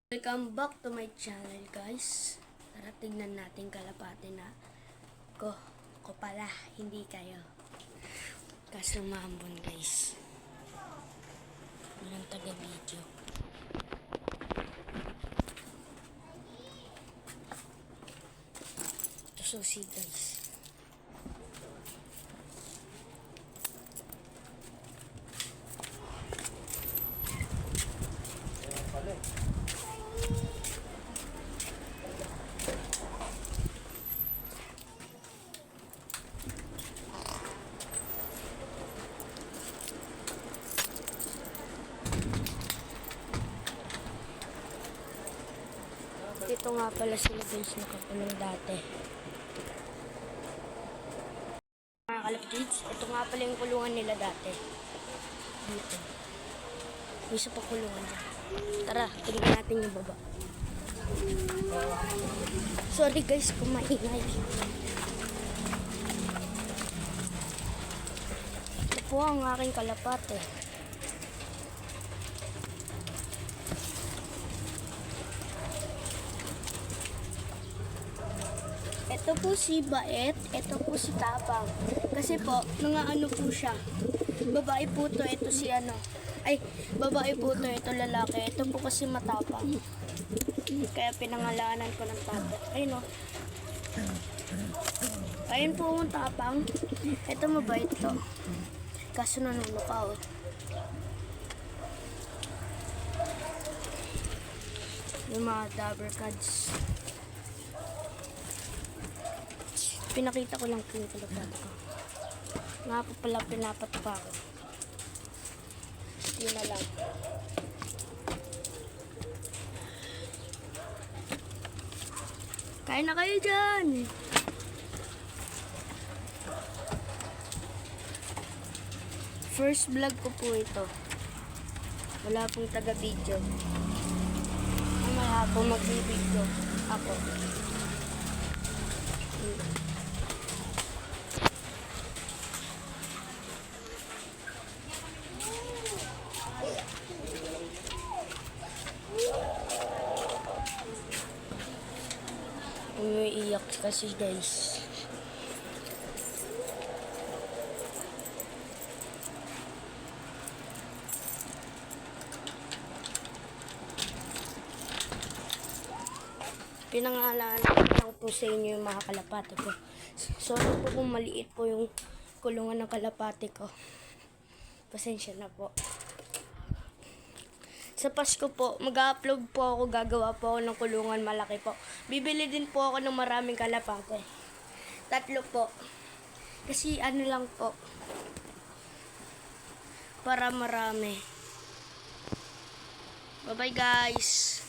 Welcome back to my channel, guys. Tara, tignan natin kalapate na ko pala, hindi kayo. Kaso maambon, guys. Walang taga-video. Ito susi, guys. Ito nga pala sila, guys, nakakulong dati. Mga kalapjids, ito nga pala yung kulungan nila dati. Dito. May isa pa kulungan dyan. Tara, tingnan natin yung baba. Sorry, guys, kung maingay. Ito po ang aking kalapate. Ito po si Bait, ito po si Tapang. Kasi po, mga ano po siya. Babae po to, ito si ano. Ay, babae po to, ito lalaki. Ito po kasi matapang. Kaya pinangalanan ko ng Tapang. Ayun o. Ayun po ang Tapang. Ito mabait to. Kaso nanunukaw. Yung mga dabber cards. Pinakita ko lang po yung kalapate ko. Nga po pala pinapat pa ako. Yun na lang. Kain na kayo dyan! First vlog ko po ito. Wala pong taga-video. Mamaya po mag-video ako. Umiiyak kasi, guys. Pinangalanan lang po sa inyo yung mga kalapate ko. Sorry po kung maliit po yung kulungan ng kalapate ko. Pasensya na po. Sa Pasko po, mag-upload po ako, gagawa po ako ng kulungan malaki po. Bibili din po ako ng maraming kalapate. 3 po. Kasi ano lang po. Para marami. Bye-bye, guys.